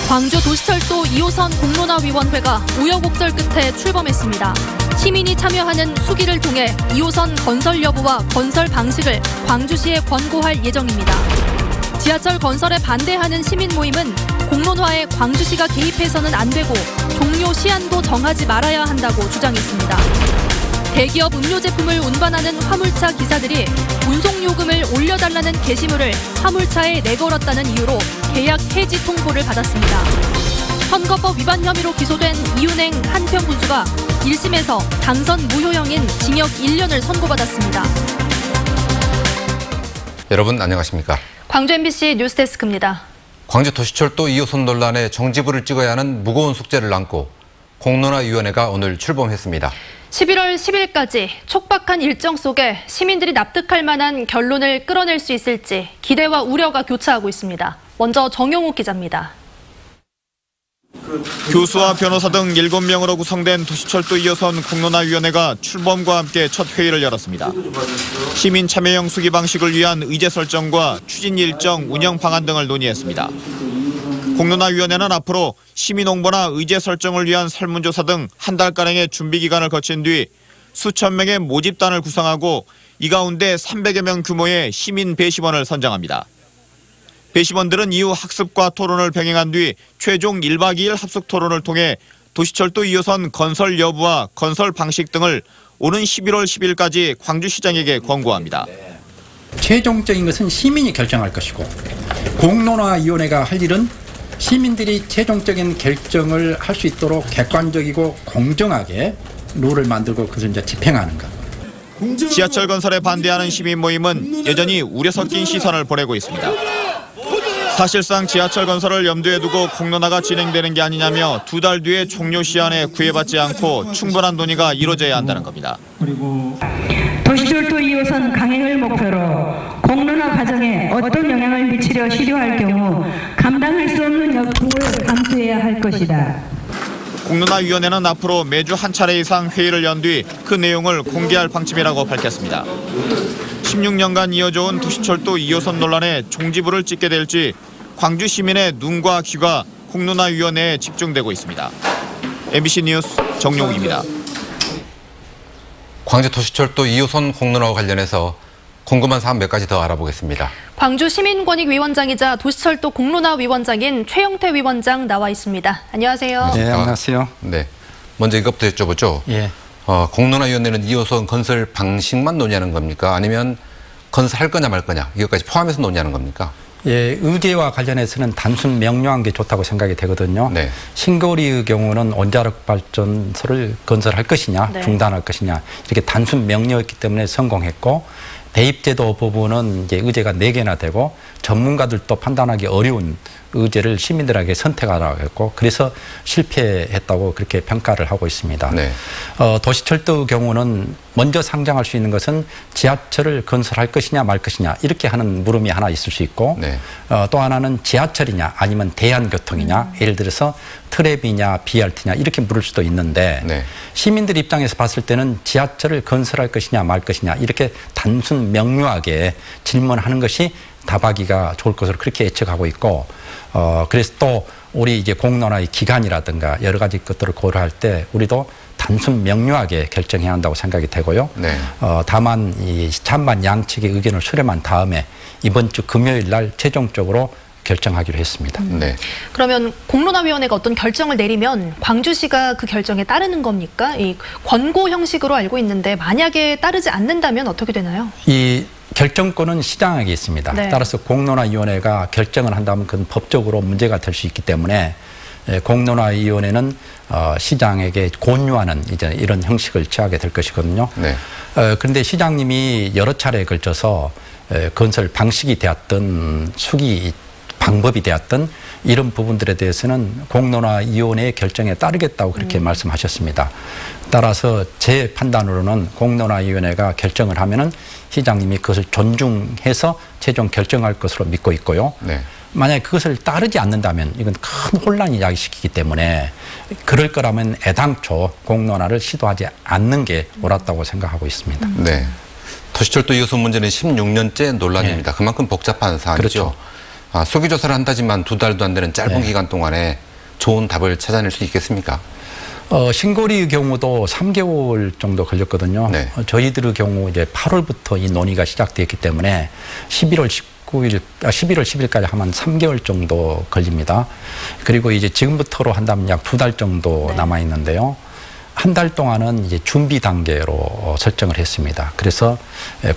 광주 도시철도 2호선 공론화위원회가 우여곡절 끝에 출범했습니다. 시민이 참여하는 수기를 통해 2호선 건설 여부와 건설 방식을 광주시에 권고할 예정입니다. 지하철 건설에 반대하는 시민 모임은 공론화에 광주시가 개입해서는 안 되고 종료 시한도 정하지 말아야 한다고 주장했습니다. 대기업 음료 제품을 운반하는 화물차 기사들이 운송요금을 올려달라는 게시물을 화물차에 내걸었다는 이유로 계약 해지 통보를 받았습니다. 선거법 위반 혐의로 기소된 이은행 한평군수가 1심에서 당선 무효형인 징역 1년을 선고받았습니다. 여러분 안녕하십니까? 광주 MBC 뉴스데스크입니다. 광주 도시철도 2호선 논란에 정지불을 찍어야 하는 무거운 숙제를 안고 공론화위원회가 오늘 출범했습니다. 11월 10일까지 촉박한 일정 속에 시민들이 납득할 만한 결론을 끌어낼 수 있을지 기대와 우려가 교차하고 있습니다. 먼저 정용욱 기자입니다. 교수와 변호사 등 7명으로 구성된 도시철도 2호선 공론화위원회가 출범과 함께 첫 회의를 열었습니다. 시민 참여형 수기 방식을 위한 의제 설정과 추진 일정, 운영 방안 등을 논의했습니다. 공론화위원회는 앞으로 시민 홍보나 의제 설정을 위한 설문조사 등 한 달가량의 준비 기간을 거친 뒤 수천 명의 모집단을 구성하고 이 가운데 300여 명 규모의 시민 배심원을 선정합니다. 배심원들은 이후 학습과 토론을 병행한 뒤 최종 1박 2일 합숙 토론을 통해 도시철도 2호선 건설 여부와 건설 방식 등을 오는 11월 10일까지 광주시장에게 권고합니다. 최종적인 것은 시민이 결정할 것이고 공론화위원회가 할 일은 시민들이 최종적인 결정을 할 수 있도록 객관적이고 공정하게 룰을 만들고 그것을 이제 집행하는 것. 지하철 건설에 반대하는 시민 모임은 여전히 우려 섞인 시선을 보내고 있습니다. 사실상 지하철 건설을 염두에 두고 공론화가 진행되는 게 아니냐며 2달 뒤에 종료 시한에 구애받지 않고 충분한 논의가 이루어져야 한다는 겁니다. 도시철도 2호선 강행을 목표로 공론화 과정에 어떤 영향을 미치려 시도할 경우 감당할 수 없는 역풍을 감수해야 할 것이다. 공론화위원회는 앞으로 매주 한 차례 이상 회의를 연 뒤 그 내용을 공개할 방침이라고 밝혔습니다. 16년간 이어져온 도시철도 2호선 논란에 종지부를 찍게 될지 광주 시민의 눈과 귀가 공론화위원회에 집중되고 있습니다. MBC 뉴스 정용욱입니다. 광주 도시철도 2호선 공론화와 관련해서 궁금한 사항 몇 가지 더 알아보겠습니다. 광주 시민권익위원장이자 도시철도 공론화위원장인 최영태 위원장 나와 있습니다. 안녕하세요. 네, 안녕하세요. 네, 먼저 이것부터 여쭤보죠. 예. 공론화위원회는 2호선 건설 방식만 논의하는 겁니까? 아니면 건설할 거냐 말 거냐 이것까지 포함해서 논의하는 겁니까? 예, 의제와 관련해서는 단순 명료한 게 좋다고 생각이 되거든요. 네. 신거리의 경우는 원자력 발전소를 건설할 것이냐, 네. 중단할 것이냐 이렇게 단순 명료했기 때문에 성공했고 대입제도 부분은 이제 의제가 4개나 되고 전문가들도 판단하기 어려운 의제를 시민들에게 선택하라고 했고 그래서 실패했다고 그렇게 평가를 하고 있습니다. 네. 도시철도 경우는 먼저 상장할 수 있는 것은 지하철을 건설할 것이냐 말 것이냐 이렇게 하는 물음이 하나 있을 수 있고 네. 또 하나는 지하철이냐 아니면 대한교통이냐 예를 들어서 트랩이냐 BRT냐 이렇게 물을 수도 있는데 네. 시민들 입장에서 봤을 때는 지하철을 건설할 것이냐 말 것이냐 이렇게 단순 명료하게 질문하는 것이 답하기가 좋을 것으로 그렇게 예측하고 있고 그래서 또 우리 이제 공론화의 기간이라든가 여러 가지 것들을 고려할 때 우리도 단순 명료하게 결정해야 한다고 생각이 되고요. 네. 다만 이 찬반 양측의 의견을 수렴한 다음에 이번 주 금요일 날 최종적으로 결정하기로 했습니다. 네. 그러면 공론화위원회가 어떤 결정을 내리면 광주시가 그 결정에 따르는 겁니까? 이 권고 형식으로 알고 있는데 만약에 따르지 않는다면 어떻게 되나요? 이 결정권은 시장에게 있습니다. 네. 따라서 공론화위원회가 결정을 한다면 그건 법적으로 문제가 될 수 있기 때문에 공론화위원회는 시장에게 권유하는 이제 이런 형식을 취하게 될 것이거든요. 네. 그런데 시장님이 여러 차례에 걸쳐서 건설 방식이 되었든 수기 방법이 되었든 이런 부분들에 대해서는 공론화위원회의 결정에 따르겠다고 그렇게 말씀하셨습니다. 따라서 제 판단으로는 공론화위원회가 결정을 하면은 시장님이 그것을 존중해서 최종 결정할 것으로 믿고 있고요. 네. 만약에 그것을 따르지 않는다면 이건 큰 혼란이 야기시키기 때문에 그럴 거라면 애당초 공론화를 시도하지 않는 게 옳았다고 생각하고 있습니다. 네. 도시철도 2호선 문제는 16년째 논란입니다. 네. 그만큼 복잡한 사안이죠. 그렇죠. 수기 조사를 한다지만 2달도 안 되는 짧은 기간 동안에 좋은 답을 찾아낼 수 있겠습니까? 신고리의 경우도 3개월 정도 걸렸거든요. 네. 저희들의 경우 이제 8월부터 이 논의가 시작됐기 때문에 11월 10일까지 하면 3개월 정도 걸립니다. 그리고 이제 지금부터로 한다면 약 2달 정도 남아 있는데요. 한 달 동안은 이제 준비 단계로 설정을 했습니다. 그래서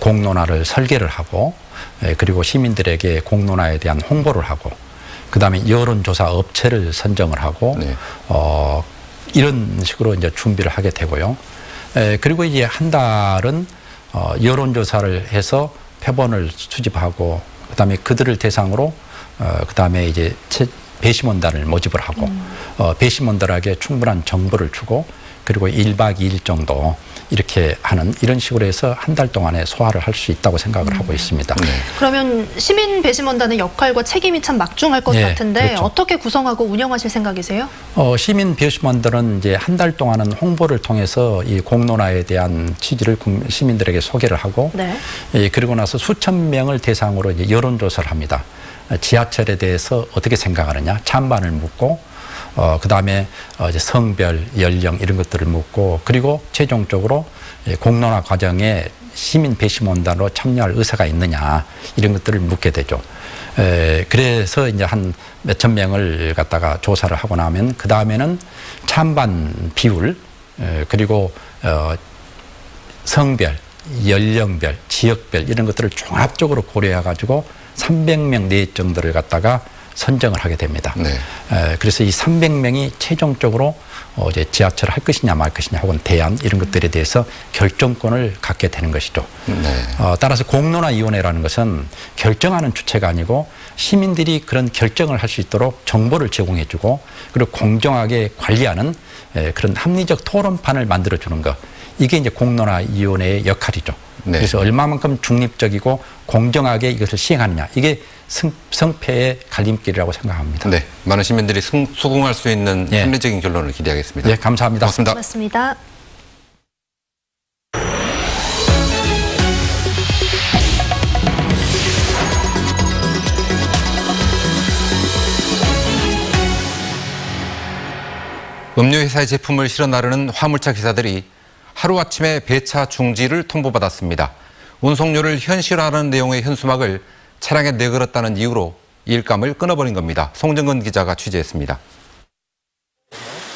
공론화를 설계를 하고 그리고 시민들에게 공론화에 대한 홍보를 하고 그다음에 여론조사 업체를 선정을 하고 이런 식으로 이제 준비를 하게 되고요. 그리고 이제 한 달은 여론조사를 해서 표본을 수집하고 그다음에 그들을 대상으로 그다음에 이제 배심원단을 모집을 하고 배심원들에게 충분한 정보를 주고 그리고 1박 2일 정도 이렇게 하는 이런 식으로 해서 한 달 동안에 소화를 할 수 있다고 생각을 하고 있습니다. 그러면 시민 배심원단의 역할과 책임이 참 막중할 것 같은데 그렇죠. 어떻게 구성하고 운영하실 생각이세요? 시민 배심원들은 이제 한 달 동안은 홍보를 통해서 이 공론화에 대한 취지를 시민들에게 소개를 하고 그리고 나서 수천 명을 대상으로 이제 여론조사를 합니다. 지하철에 대해서 어떻게 생각하느냐 찬반을 묻고 그다음에 이제 성별, 연령 이런 것들을 묻고 그리고 최종적으로 공론화 과정에 시민 배심원단으로 참여할 의사가 있느냐 이런 것들을 묻게 되죠. 그래서 이제 한 몇천 명을 갖다가 조사를 하고 나면 그 다음에는 찬반 비율 그리고 성별, 연령별, 지역별 이런 것들을 종합적으로 고려해 가지고 300명 내 정도를 갖다가 선정을 하게 됩니다. 그래서 이 300명이 최종적으로 이제 지하철을 할 것이냐 말 것이냐 혹은 대안 이런 것들에 대해서 결정권을 갖게 되는 것이죠. 따라서 공론화위원회라는 것은 결정하는 주체가 아니고 시민들이 그런 결정을 할 수 있도록 정보를 제공해주고 그리고 공정하게 관리하는 그런 합리적 토론판을 만들어주는 것. 이게 이제 공론화위원회의 역할이죠. 그래서 얼마만큼 중립적이고 공정하게 이것을 시행하느냐. 이게 성패의 갈림길이라고 생각합니다. 네, 많은 시민들이 수긍할 수 있는 합리적인 결론을 기대하겠습니다. 네, 감사합니다. 고맙습니다. 고맙습니다. 음료회사의 제품을 실어 나르는 화물차 기사들이 하루아침에 배차 중지를 통보받았습니다. 운송료를 현실화하는 내용의 현수막을 차량에 내걸었다는 이유로 일감을 끊어버린 겁니다. 송정근 기자가 취재했습니다.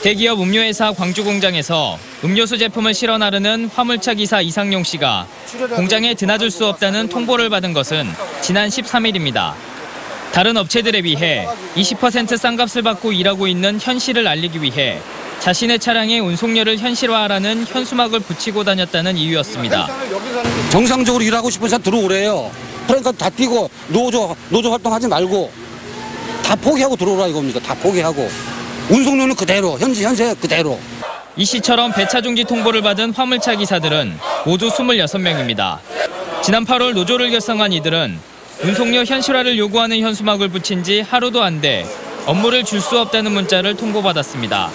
대기업 음료회사 광주공장에서 음료수 제품을 실어 나르는 화물차 기사 이상용 씨가 공장에 드나들 수 없다는 통보를 받은 것은 지난 13일입니다. 다른 업체들에 비해 20% 싼 값을 받고 일하고 있는 현실을 알리기 위해 자신의 차량에 운송료를 현실화하라는 현수막을 붙이고 다녔다는 이유였습니다. 정상적으로 일하고 싶은 사람 들어오래요. 그러니까 다 뛰고 노조 활동하지 말고 다 포기하고 들어오라 이겁니다. 다 포기하고. 운송료는 그대로, 현재 그대로. 이 씨처럼 배차 중지 통보를 받은 화물차 기사들은 모두 26명입니다. 지난 8월 노조를 결성한 이들은 운송료 현실화를 요구하는 현수막을 붙인 지 하루도 안 돼 업무를 줄 수 없다는 문자를 통보받았습니다.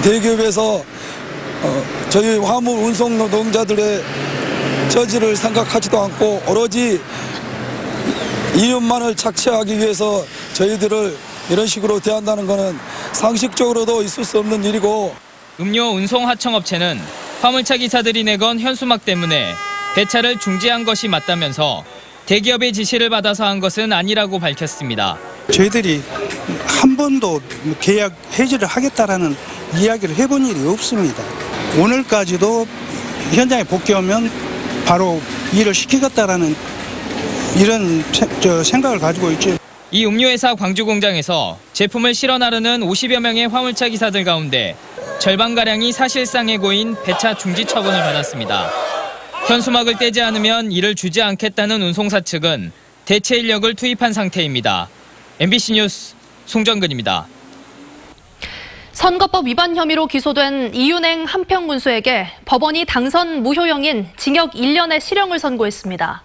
대기업에서 저희 화물 운송 노동자들의 처지를 생각하지도 않고 오로지 이윤만을 착취하기 위해서 저희들을 이런 식으로 대한다는 것은 상식적으로도 있을 수 없는 일이고. 음료 운송 하청업체는 화물차 기사들이 내건 현수막 때문에 배차를 중지한 것이 맞다면서 대기업의 지시를 받아서 한 것은 아니라고 밝혔습니다. 저희들이 한 번도 계약 해지를 하겠다라는 이야기를 해본 일이 없습니다. 오늘까지도 현장에 복귀하면 바로 일을 시키겠다라는 이런 생각을 가지고 있죠. 이 음료회사 광주공장에서 제품을 실어 나르는 50여 명의 화물차 기사들 가운데 절반가량이 사실상의 고인 배차 중지 처분을 받았습니다. 현수막을 떼지 않으면 일을 주지 않겠다는 운송사 측은 대체 인력을 투입한 상태입니다. MBC 뉴스 송정근입니다. 선거법 위반 혐의로 기소된 이윤행 한평군수에게 법원이 당선 무효형인 징역 1년의 실형을 선고했습니다.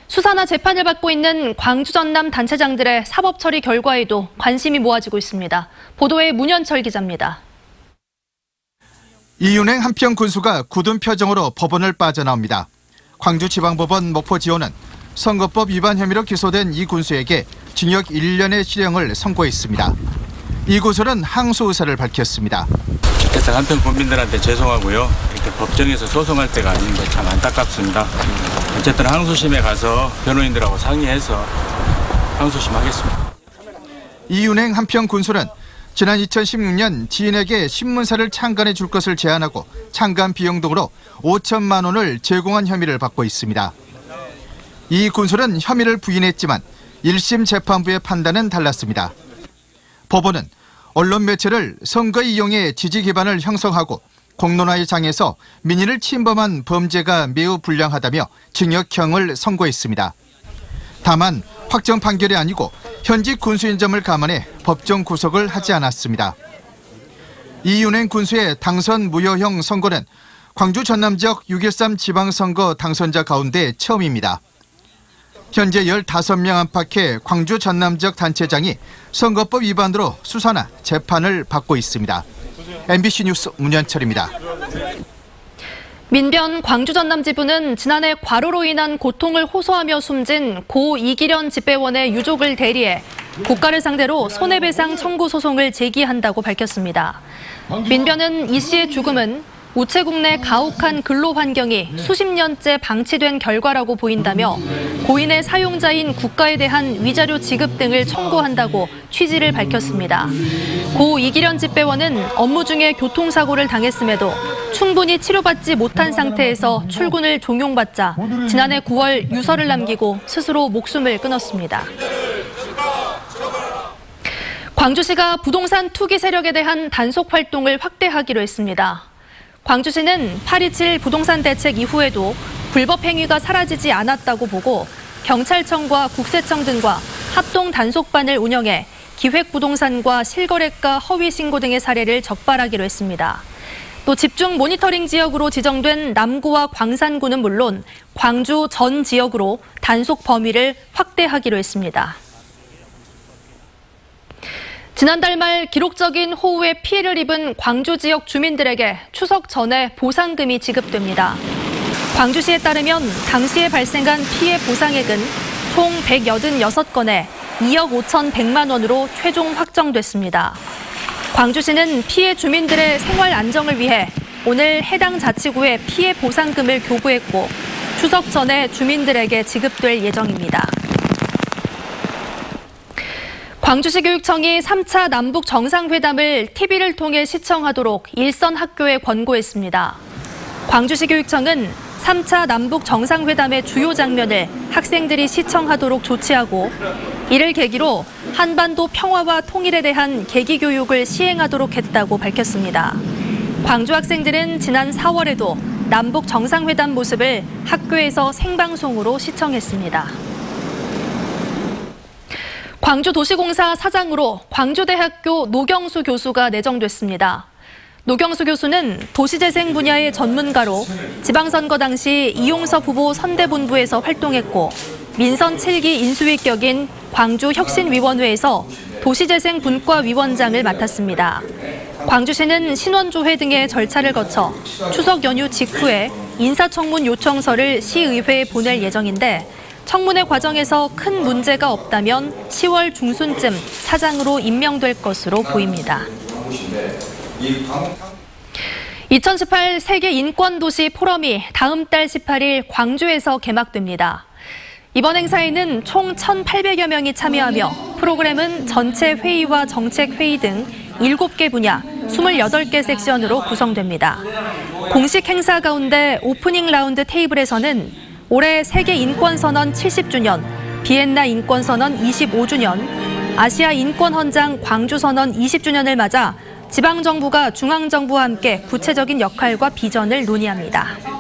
수사나 재판을 받고 있는 광주 전남 단체장들의 사법 처리 결과에도 관심이 모아지고 있습니다. 보도에 문현철 기자입니다. 이윤행 한평군수가 굳은 표정으로 법원을 빠져나옵니다. 광주지방법원 목포지호는 선거법 위반 혐의로 기소된 이 군수에게 징역 1년의 실형을 선고했습니다. 이 구술은 항소 의사를 밝혔습니다. 주택사 한편 국민들한테 죄송하고요. 이렇게 법정에서 소송할 때가 아닌데 참 안타깝습니다. 어쨌든 항소심에 가서 변호인들하고 상의해서 항소심 하겠습니다. 이윤행 한편 군수는 지난 2016년 지인에게 신문사를 창간해 줄 것을 제안하고 창간 비용 등으로 5천만 원을 제공한 혐의를 받고 있습니다. 이 군수는 혐의를 부인했지만 1심 재판부의 판단은 달랐습니다. 법원은 언론 매체를 선거에 이용해 지지 기반을 형성하고 공론화의 장에서 민의를 침범한 범죄가 매우 불량하다며 징역형을 선고했습니다. 다만 확정 판결이 아니고 현직 군수인 점을 감안해 법정 구속을 하지 않았습니다. 이윤행 군수의 당선 무효형 선고는 광주 전남 지역 6.13 지방선거 당선자 가운데 처음입니다. 현재 15명 안팎의 광주 전남 지역 단체장이 선거법 위반으로 수사나 재판을 받고 있습니다. MBC 뉴스 문현철입니다. 민변 광주 전남 지부는 지난해 과로로 인한 고통을 호소하며 숨진 고 이기련 집배원의 유족을 대리해 국가를 상대로 손해배상 청구 소송을 제기한다고 밝혔습니다. 민변은 이 씨의 죽음은 우체국 내 가혹한 근로 환경이 수십 년째 방치된 결과라고 보인다며 고인의 사용자인 국가에 대한 위자료 지급 등을 청구한다고 취지를 밝혔습니다. 고 이기련 집배원은 업무 중에 교통사고를 당했음에도 충분히 치료받지 못한 상태에서 출근을 종용받자 지난해 9월 유서를 남기고 스스로 목숨을 끊었습니다. 광주시가 부동산 투기 세력에 대한 단속 활동을 확대하기로 했습니다. 광주시는 8.27 부동산 대책 이후에도 불법 행위가 사라지지 않았다고 보고 경찰청과 국세청 등과 합동 단속반을 운영해 기획부동산과 실거래가 허위 신고 등의 사례를 적발하기로 했습니다. 또 집중 모니터링 지역으로 지정된 남구와 광산구는 물론 광주 전 지역으로 단속 범위를 확대하기로 했습니다. 지난달 말 기록적인 호우에 피해를 입은 광주 지역 주민들에게 추석 전에 보상금이 지급됩니다. 광주시에 따르면 당시에 발생한 피해 보상액은 총 186건에 2억 5,100만 원으로 최종 확정됐습니다. 광주시는 피해 주민들의 생활 안정을 위해 오늘 해당 자치구에 피해 보상금을 교부했고 추석 전에 주민들에게 지급될 예정입니다. 광주시 교육청이 3차 남북 정상회담을 TV를 통해 시청하도록 일선 학교에 권고했습니다. 광주시 교육청은 3차 남북 정상회담의 주요 장면을 학생들이 시청하도록 조치하고 이를 계기로 한반도 평화와 통일에 대한 계기 교육을 시행하도록 했다고 밝혔습니다. 광주 학생들은 지난 4월에도 남북 정상회담 모습을 학교에서 생방송으로 시청했습니다. 광주도시공사 사장으로 광주대학교 노경수 교수가 내정됐습니다. 노경수 교수는 도시재생 분야의 전문가로 지방선거 당시 이용섭 후보 선대본부에서 활동했고 민선 7기 인수위 격인 광주혁신위원회에서 도시재생 분과위원장을 맡았습니다. 광주시는 신원조회 등의 절차를 거쳐 추석 연휴 직후에 인사청문 요청서를 시의회에 보낼 예정인데 청문회 과정에서 큰 문제가 없다면 10월 중순쯤 사장으로 임명될 것으로 보입니다. 2018 세계 인권도시 포럼이 다음 달 18일 광주에서 개막됩니다. 이번 행사에는 총 1,800여 명이 참여하며 프로그램은 전체 회의와 정책 회의 등 7개 분야 28개 섹션으로 구성됩니다. 공식 행사 가운데 오프닝 라운드 테이블에서는 올해 세계 인권선언 70주년, 비엔나 인권선언 25주년, 아시아 인권헌장 광주선언 20주년을 맞아 지방정부가 중앙정부와 함께 구체적인 역할과 비전을 논의합니다.